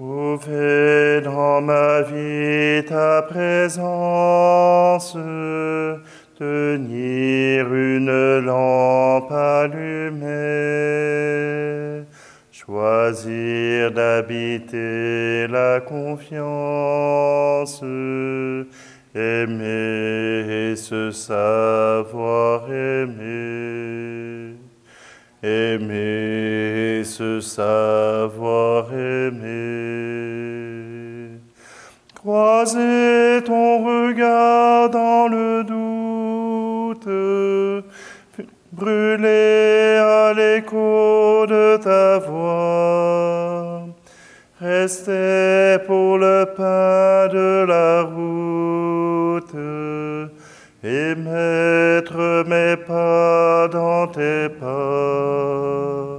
Trouver dans ma vie ta présence, tenir une lampe allumée, choisir d'habiter la confiance, aimer et se savoir aimer. Aimer et se savoir aimer. Croiser ton regard dans le doute, brûler à l'écho de ta voix, rester pour le pain de la route, et mettre mes pas dans tes pas.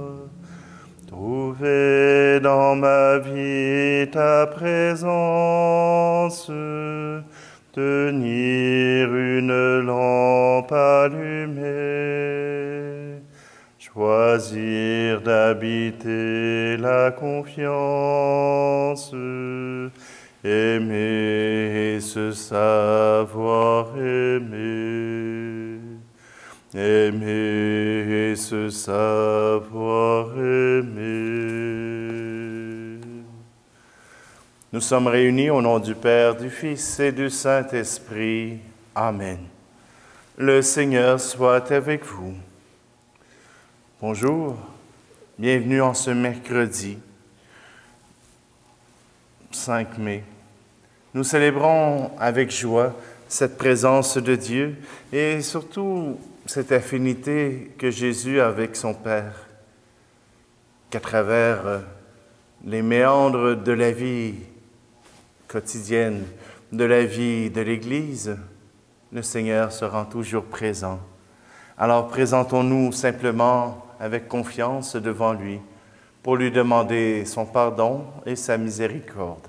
Trouver dans ma vie ta présence, tenir une lampe allumée, choisir d'habiter la confiance, aimer et se savoir aimer. Aimer et se savoir aimer. Nous sommes réunis au nom du Père, du Fils et du Saint-Esprit. Amen. Le Seigneur soit avec vous. Bonjour, bienvenue en ce mercredi 5 mai. Nous célébrons avec joie cette présence de Dieu et surtout cette affinité que Jésus a avec son Père, qu'à travers les méandres de la vie quotidienne, de la vie de l'Église, le Seigneur se rend toujours présent. Alors présentons-nous simplement avec confiance devant lui pour lui demander son pardon et sa miséricorde.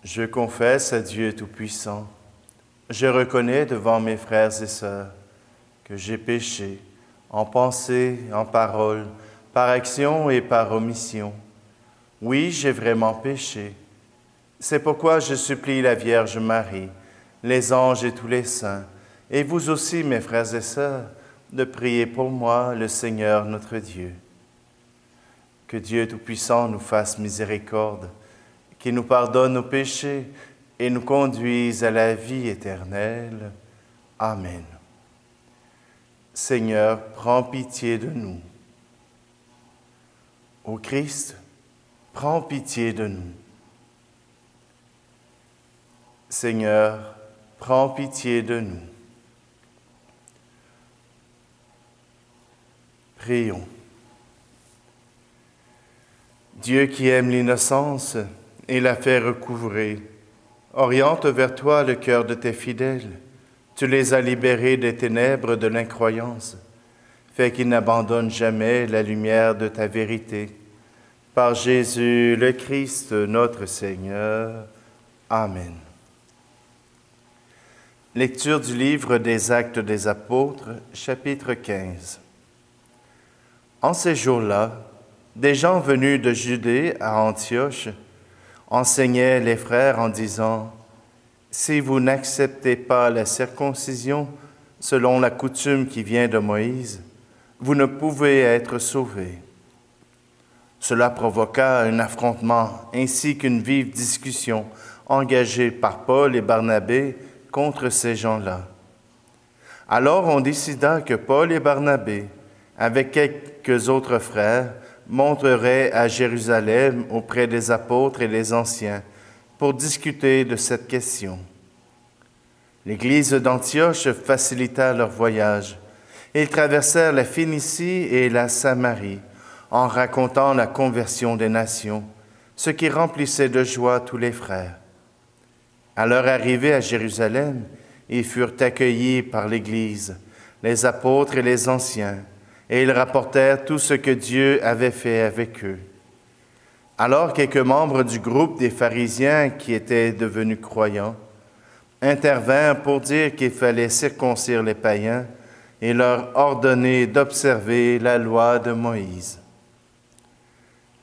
Je confesse à Dieu Tout-Puissant, je reconnais devant mes frères et sœurs que j'ai péché en pensée, en parole, par action et par omission. Oui, j'ai vraiment péché. C'est pourquoi je supplie la Vierge Marie, les anges et tous les saints, et vous aussi, mes frères et sœurs, de prier pour moi, le Seigneur notre Dieu. Que Dieu Tout-Puissant nous fasse miséricorde, qu'il nous pardonne nos péchés et nous conduise à la vie éternelle. Amen. Seigneur, prends pitié de nous. Ô Christ, prends pitié de nous. Seigneur, prends pitié de nous. Prions. Dieu qui aime l'innocence et la fait recouvrer, oriente vers toi le cœur de tes fidèles. Tu les as libérés des ténèbres de l'incroyance. Fais qu'ils n'abandonnent jamais la lumière de ta vérité. Par Jésus le Christ, notre Seigneur. Amen. Lecture du livre des Actes des Apôtres, chapitre 15. En ces jours-là, des gens venus de Judée à Antioche enseignaient les frères en disant « Si vous n'acceptez pas la circoncision selon la coutume qui vient de Moïse, vous ne pouvez être sauvés. » Cela provoqua un affrontement ainsi qu'une vive discussion engagée par Paul et Barnabé contre ces gens-là. Alors on décida que Paul et Barnabé, avec quelques autres frères, monteraient à Jérusalem auprès des apôtres et des anciens pour discuter de cette question. L'Église d'Antioche facilita leur voyage. Ils traversèrent la Phénicie et la Samarie en racontant la conversion des nations, ce qui remplissait de joie tous les frères. À leur arrivée à Jérusalem, ils furent accueillis par l'Église, les apôtres et les anciens, et ils rapportèrent tout ce que Dieu avait fait avec eux. Alors quelques membres du groupe des pharisiens qui étaient devenus croyants intervint pour dire qu'il fallait circoncire les païens et leur ordonner d'observer la loi de Moïse.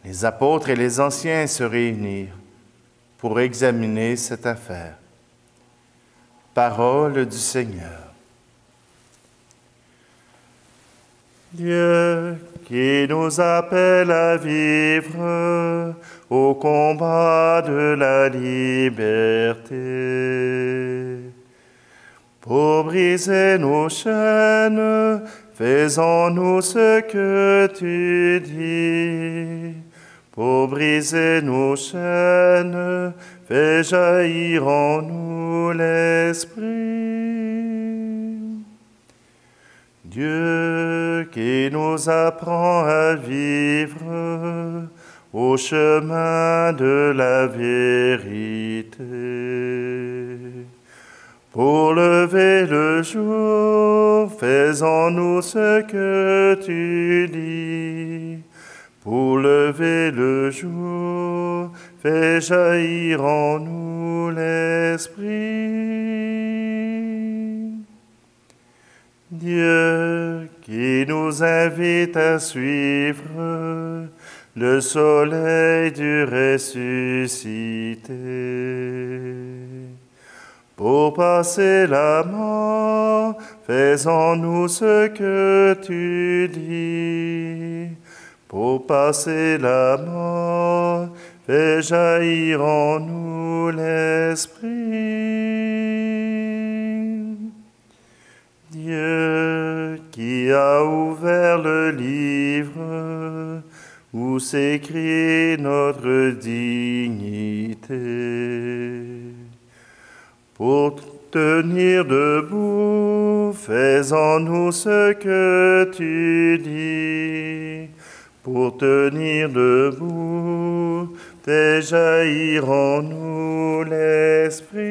Les apôtres et les anciens se réunirent pour examiner cette affaire. Parole du Seigneur. Dieu qui nous appelle à vivre au combat de la liberté, pour briser nos chaînes, faisons-nous ce que tu dis. Pour briser nos chaînes, fais jaillir en nous l'Esprit. Dieu qui nous apprend à vivre au chemin de la vérité. Pour lever le jour, faisons-nous ce que tu dis. Pour lever le jour, fais jaillir en nous l'Esprit. Dieu qui nous invite à suivre le soleil du ressuscité. Pour passer la mort, faisons-nous ce que tu dis. Pour passer la mort, fais jaillir en nous l'Esprit. Dieu qui a ouvert le livre où s'écrit notre dignité. Pour tenir debout, faisons-nous ce que tu dis. Pour tenir debout, fais jaillir en nous l'Esprit.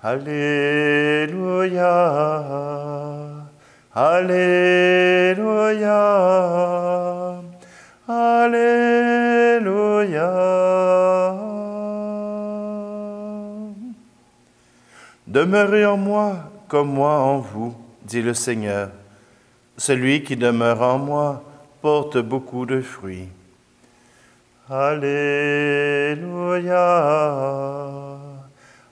Alléluia, Alléluia, Alléluia. Demeurez en moi comme moi en vous, dit le Seigneur. Celui qui demeure en moi porte beaucoup de fruits. Alléluia,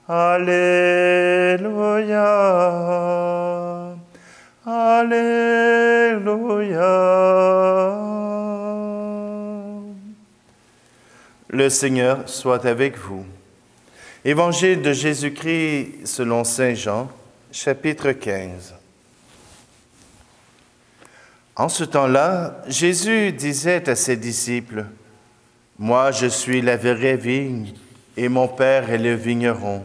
Alléluia, Alléluia. Le Seigneur soit avec vous. Évangile de Jésus-Christ selon saint Jean, chapitre 15. En ce temps-là, Jésus disait à ses disciples, « Moi, je suis la vraie vigne, et mon Père est le vigneron.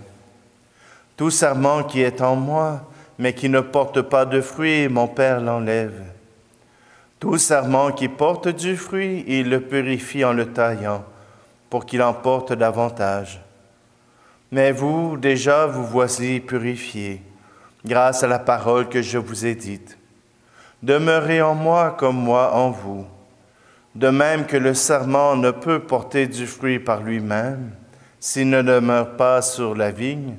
Tout sarment qui est en moi, mais qui ne porte pas de fruit, mon Père l'enlève. Tout sarment qui porte du fruit, il le purifie en le taillant, pour qu'il en porte davantage. Mais vous, déjà, vous voici purifiés, grâce à la parole que je vous ai dite. Demeurez en moi comme moi en vous. De même que le sarment ne peut porter du fruit par lui-même, s'il ne demeure pas sur la vigne,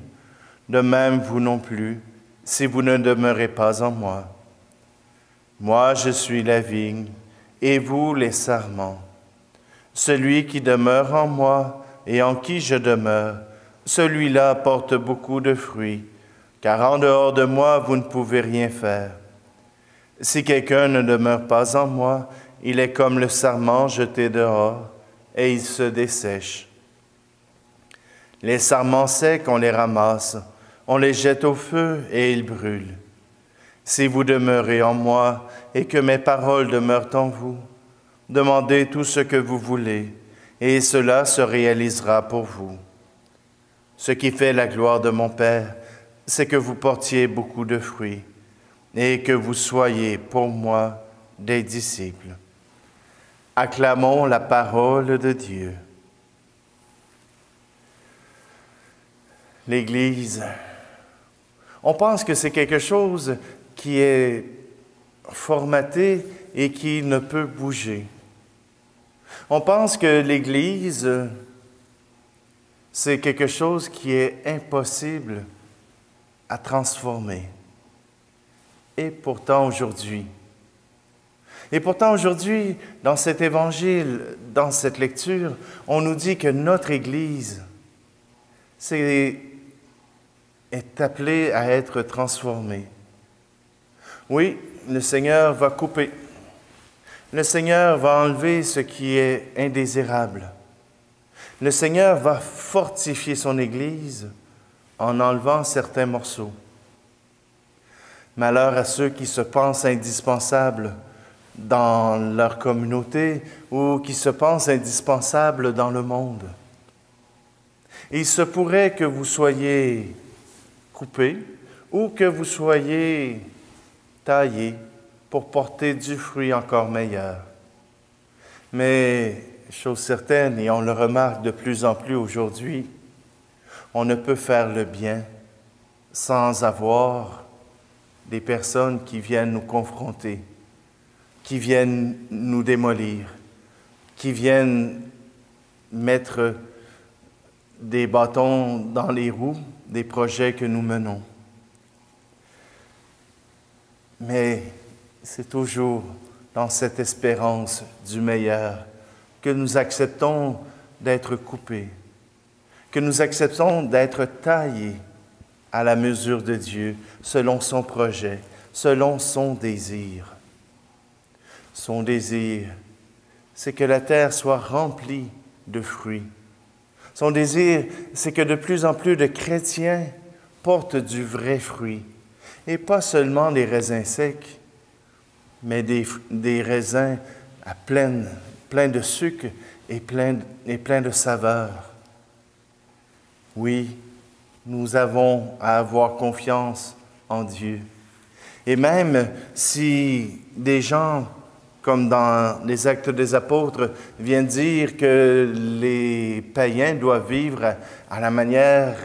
de même vous non plus, si vous ne demeurez pas en moi. Moi, je suis la vigne, et vous les sarments. Celui qui demeure en moi et en qui je demeure, celui-là porte beaucoup de fruits, car en dehors de moi, vous ne pouvez rien faire. Si quelqu'un ne demeure pas en moi, il est comme le sarment jeté dehors, et il se dessèche. Les sarments secs, on les ramasse, on les jette au feu, et ils brûlent. Si vous demeurez en moi, et que mes paroles demeurent en vous, demandez tout ce que vous voulez, et cela se réalisera pour vous. Ce qui fait la gloire de mon Père, c'est que vous portiez beaucoup de fruits et que vous soyez pour moi des disciples. Acclamons la parole de Dieu. L'Église, on pense que c'est quelque chose qui est formaté et qui ne peut bouger. On pense que l'Église, c'est quelque chose qui est impossible à transformer. Et pourtant aujourd'hui, dans cet évangile, dans cette lecture, on nous dit que notre Église est appelée à être transformée. Oui, le Seigneur va couper. Le Seigneur va enlever ce qui est indésirable. Le Seigneur va fortifier son Église en enlevant certains morceaux. Malheur à ceux qui se pensent indispensables dans leur communauté ou qui se pensent indispensables dans le monde. Et il se pourrait que vous soyez coupés ou que vous soyez taillés pour porter du fruit encore meilleur. Mais, chose certaine, et on le remarque de plus en plus aujourd'hui, on ne peut faire le bien sans avoir des personnes qui viennent nous confronter, qui viennent nous démolir, qui viennent mettre des bâtons dans les roues des projets que nous menons. Mais c'est toujours dans cette espérance du meilleur que nous acceptons d'être coupés, que nous acceptons d'être taillés à la mesure de Dieu, selon son projet, selon son désir. Son désir, c'est que la terre soit remplie de fruits. Son désir, c'est que de plus en plus de chrétiens portent du vrai fruit, et pas seulement des raisins secs, mais des raisins pleins de sucre et pleins de saveur. Oui, nous avons à avoir confiance en Dieu. Et même si des gens, comme dans les Actes des Apôtres, viennent dire que les païens doivent vivre à la manière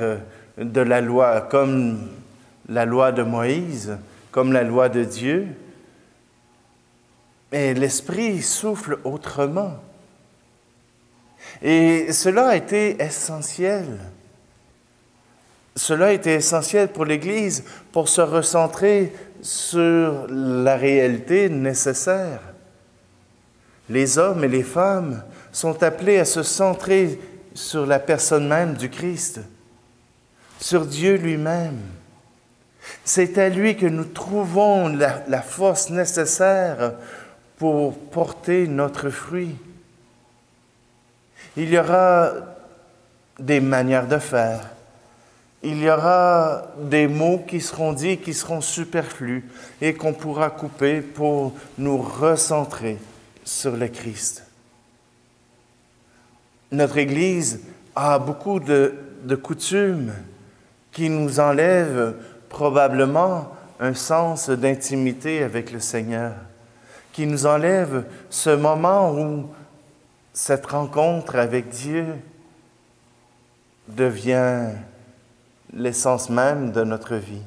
de la loi, comme la loi de Moïse, comme la loi de Dieu, mais l'Esprit souffle autrement. Et cela a été essentiel. Cela a été essentiel pour l'Église pour se recentrer sur la réalité nécessaire. Les hommes et les femmes sont appelés à se centrer sur la personne même du Christ, sur Dieu lui-même. C'est à lui que nous trouvons la force nécessaire pour porter notre fruit. Il y aura des manières de faire. Il y aura des mots qui seront dits, qui seront superflus et qu'on pourra couper pour nous recentrer sur le Christ. Notre Église a beaucoup de coutumes qui nous enlèvent probablement un sens d'intimité avec le Seigneur, qui nous enlèvent ce moment où cette rencontre avec Dieu devient l'essence même de notre vie.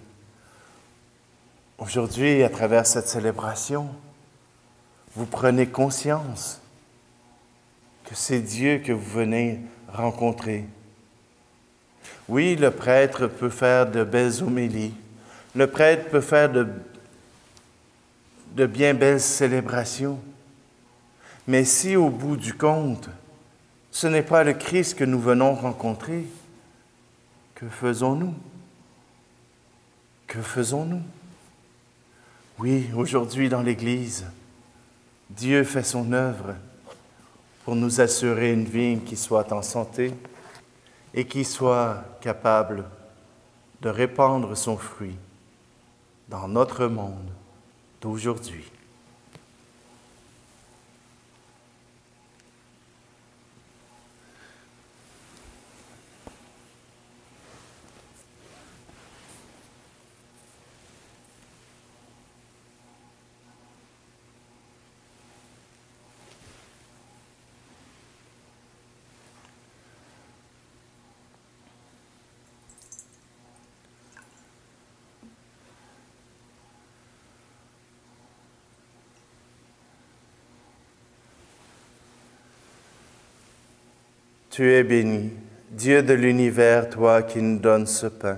Aujourd'hui, à travers cette célébration, vous prenez conscience que c'est Dieu que vous venez rencontrer. Oui, le prêtre peut faire de belles homélies. Le prêtre peut faire de bien belles célébrations. Mais si au bout du compte, ce n'est pas le Christ que nous venons rencontrer, que faisons-nous? Que faisons-nous? Oui, aujourd'hui dans l'Église, Dieu fait son œuvre pour nous assurer une vie qui soit en santé et qui soit capable de répandre son fruit dans notre monde d'aujourd'hui. Tu es béni, Dieu de l'univers, toi qui nous donnes ce pain.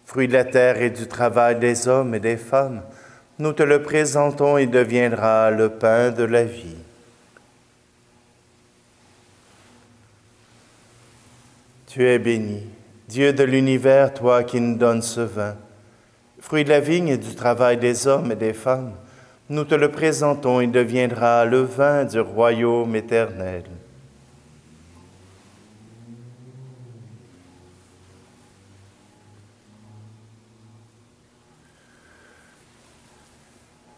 Fruit de la terre et du travail des hommes et des femmes, nous te le présentons et deviendra le pain de la vie. Tu es béni, Dieu de l'univers, toi qui nous donnes ce vin. Fruit de la vigne et du travail des hommes et des femmes, nous te le présentons et deviendra le vin du royaume éternel.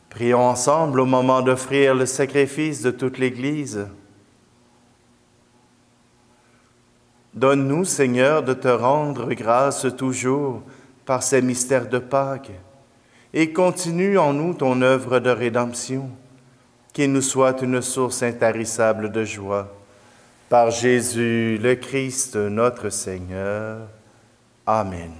Prions ensemble au moment d'offrir le sacrifice de toute l'Église. Donne-nous, Seigneur, de te rendre grâce toujours par ces mystères de Pâques, et continue en nous ton œuvre de rédemption, qu'il nous soit une source intarissable de joie. Par Jésus le Christ, notre Seigneur. Amen.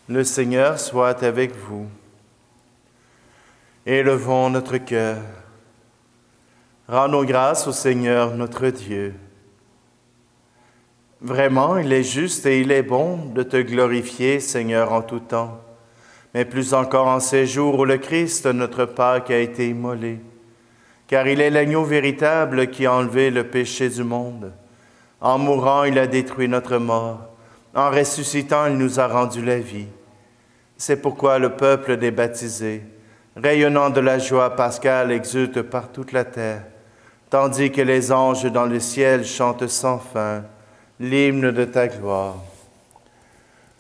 Le Seigneur soit avec vous. Élevons notre cœur. Rendons grâce au Seigneur notre Dieu. Vraiment, il est juste et il est bon de te glorifier, Seigneur, en tout temps, mais plus encore en ces jours où le Christ, notre Pâque, a été immolé, car il est l'agneau véritable qui a enlevé le péché du monde. En mourant, il a détruit notre mort. En ressuscitant, il nous a rendu la vie. C'est pourquoi le peuple des baptisés, rayonnant de la joie pascale, exulte par toute la terre, tandis que les anges dans le ciel chantent sans fin l'hymne de ta gloire.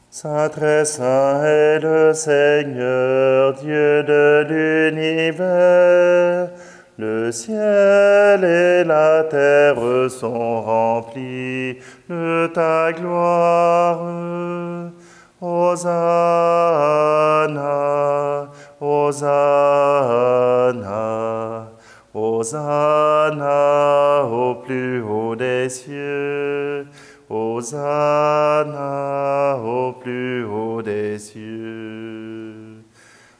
Saint très saint est le Seigneur, Dieu de l'univers. Le ciel et la terre sont remplis de ta gloire. Hosanna, Hosanna, Hosanna au plus haut des cieux. Hosanna au plus haut des cieux.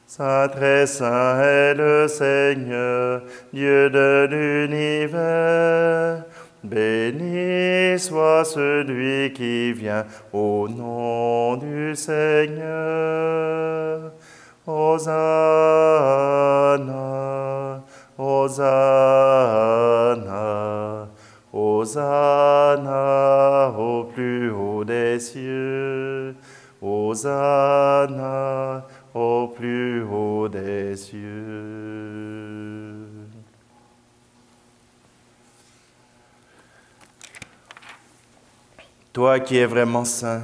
Saint très saint est le Seigneur, Dieu de l'univers. Béni soit celui qui vient au nom du Seigneur. Hosanna, Hosanna, Hosanna au plus haut des cieux. Hosanna au plus haut des cieux. Toi qui es vraiment saint,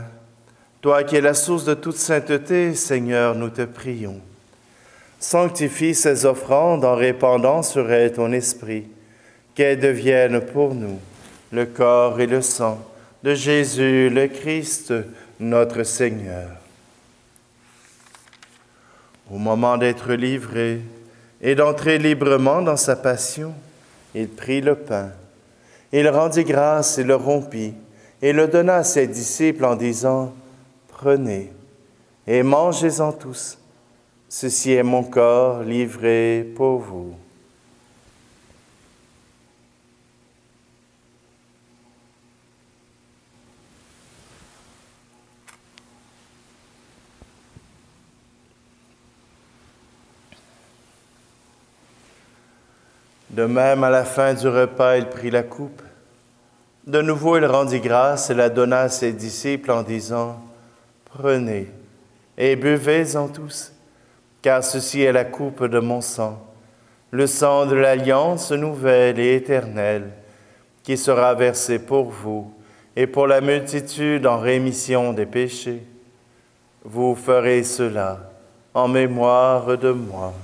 toi qui es la source de toute sainteté, Seigneur, nous te prions. Sanctifie ces offrandes en répandant sur elles ton esprit, qu'elles deviennent pour nous le corps et le sang de Jésus le Christ, notre Seigneur. Au moment d'être livré et d'entrer librement dans sa passion, il prit le pain. Il rendit grâce et le rompit, et le donna à ses disciples en disant, « Prenez et mangez-en tous. Ceci est mon corps livré pour vous. » De même, à la fin du repas, il prit la coupe. De nouveau, il rendit grâce et la donna à ses disciples en disant, « Prenez et buvez-en tous, car ceci est la coupe de mon sang, le sang de l'alliance nouvelle et éternelle, qui sera versé pour vous et pour la multitude en rémission des péchés. Vous ferez cela en mémoire de moi. »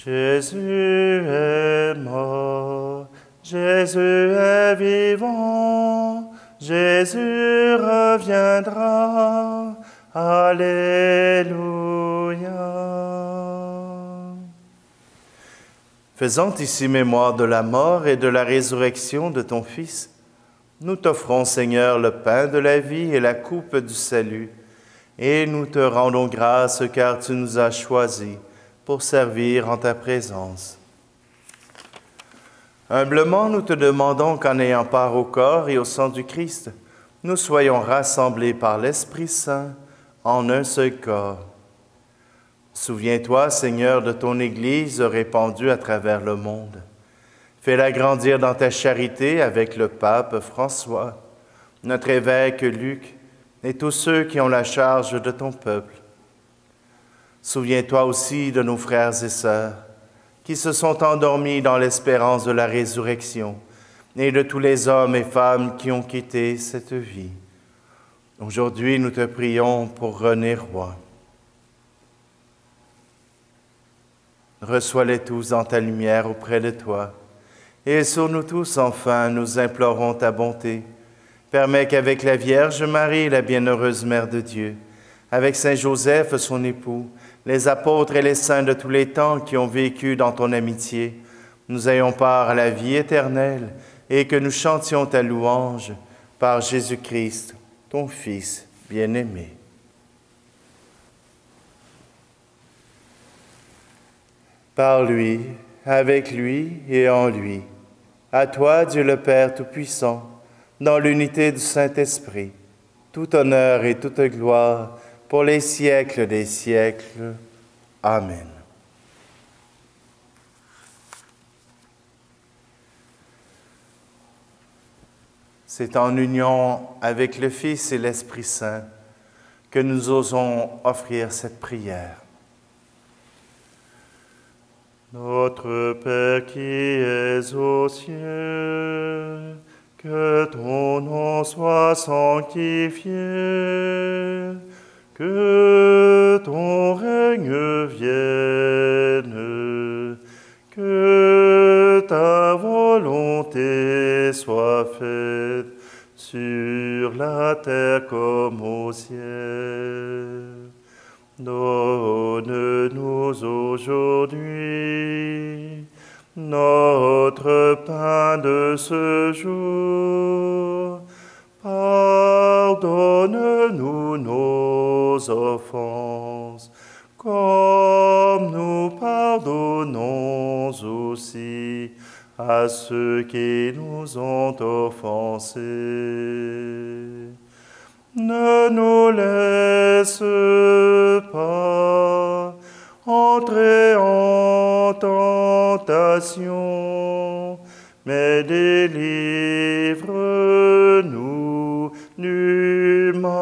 Jésus est mort, Jésus est vivant, Jésus reviendra. Alléluia. Faisant ici mémoire de la mort et de la résurrection de ton Fils, nous t'offrons, Seigneur, le pain de la vie et la coupe du salut, et nous te rendons grâce car tu nous as choisis pour servir en ta présence. Humblement, nous te demandons qu'en ayant part au corps et au sang du Christ, nous soyons rassemblés par l'Esprit Saint en un seul corps. Souviens-toi, Seigneur, de ton Église répandue à travers le monde. Fais-la grandir dans ta charité avec le pape François, notre évêque Luc et tous ceux qui ont la charge de ton peuple. Souviens-toi aussi de nos frères et sœurs qui se sont endormis dans l'espérance de la résurrection et de tous les hommes et femmes qui ont quitté cette vie. Aujourd'hui, nous te prions pour René Roy. Reçois-les tous dans ta lumière auprès de toi. Et sur nous tous, enfin, nous implorons ta bonté. Permets qu'avec la Vierge Marie, la bienheureuse Mère de Dieu, avec Saint Joseph, son époux, les apôtres et les saints de tous les temps qui ont vécu dans ton amitié, nous ayons part à la vie éternelle et que nous chantions ta louange par Jésus-Christ, ton Fils bien-aimé. Par lui, avec lui et en lui, à toi, Dieu le Père Tout-Puissant, dans l'unité du Saint-Esprit, tout honneur et toute gloire pour les siècles des siècles. Amen. C'est en union avec le Fils et l'Esprit Saint que nous osons offrir cette prière. Notre Père qui es aux cieux, que ton nom soit sanctifié, que ton règne vienne, que ta volonté soit faite sur la terre comme au ciel. Donne-nous aujourd'hui notre pain de ce jour. Pardonne-nous nos offenses, comme nous pardonnons aussi à ceux qui nous ont offensés. Ne nous laisse pas entrer en tentation, mais délivre-nous du mal.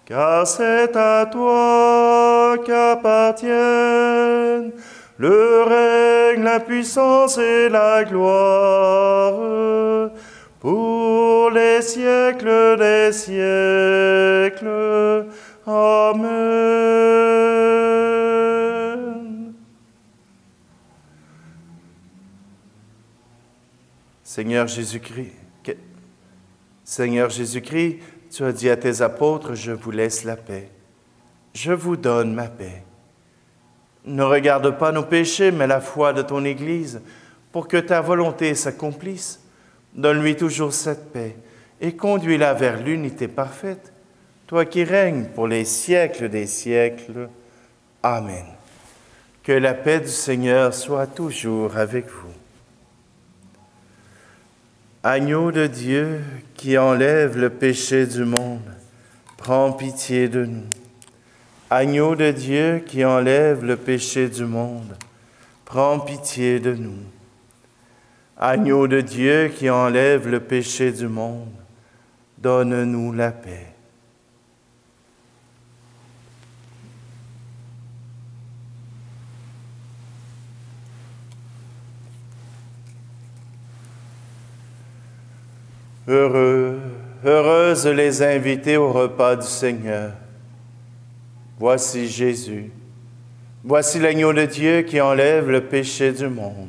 Car c'est à toi qu'appartiennent le règne, la puissance et la gloire, pour les siècles des siècles. Amen. Seigneur Jésus-Christ, tu as dit à tes apôtres, je vous laisse la paix. Je vous donne ma paix. Ne regarde pas nos péchés, mais la foi de ton Église, pour que ta volonté s'accomplisse. Donne-lui toujours cette paix et conduis-la vers l'unité parfaite, toi qui règnes pour les siècles des siècles. Amen. Que la paix du Seigneur soit toujours avec vous. Agneau de Dieu qui enlève le péché du monde, prends pitié de nous. Agneau de Dieu qui enlève le péché du monde, prends pitié de nous. Agneau de Dieu qui enlève le péché du monde, donne-nous la paix. Heureuses les invités au repas du Seigneur. Voici Jésus. Voici l'agneau de Dieu qui enlève le péché du monde.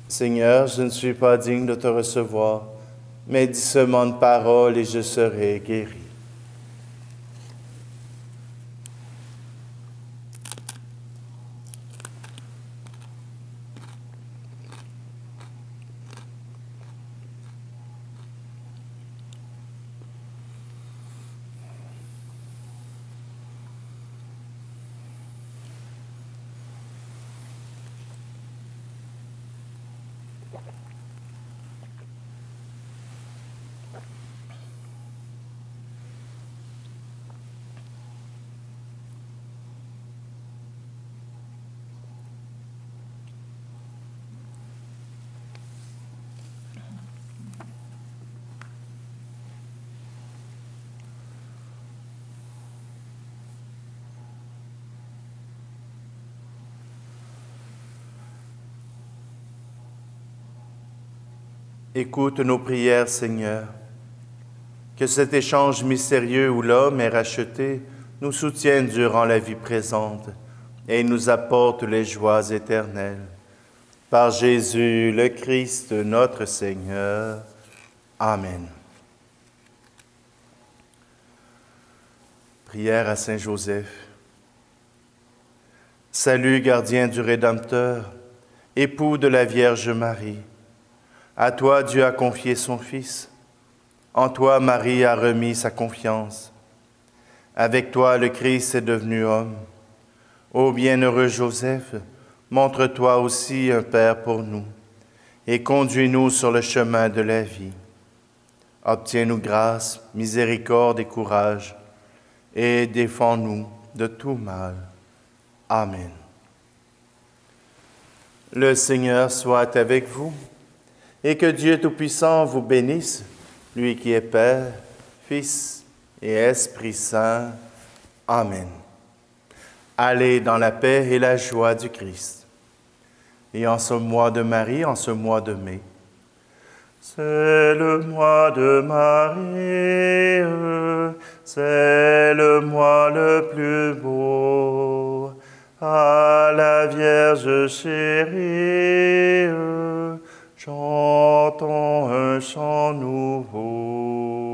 Seigneur, je ne suis pas digne de te recevoir, mais dis seulement une parole et je serai guéri. Écoute nos prières, Seigneur. Que cet échange mystérieux où l'homme est racheté nous soutienne durant la vie présente et nous apporte les joies éternelles. Par Jésus le Christ, notre Seigneur. Amen. Prière à Saint Joseph. Salut, gardien du Rédempteur, époux de la Vierge Marie. À toi Dieu a confié son Fils. En toi Marie a remis sa confiance. Avec toi le Christ est devenu homme. Ô bienheureux Joseph, montre-toi aussi un Père pour nous et conduis-nous sur le chemin de la vie. Obtiens-nous grâce, miséricorde et courage et défends-nous de tout mal. Amen. Le Seigneur soit avec vous et que Dieu Tout-Puissant vous bénisse, lui qui est Père, Fils et Esprit Saint. Amen. Allez dans la paix et la joie du Christ. Et en ce mois de Marie, en ce mois de mai, c'est le mois de Marie, c'est le mois le plus beau. À la Vierge chérie, chantons un chant nouveau.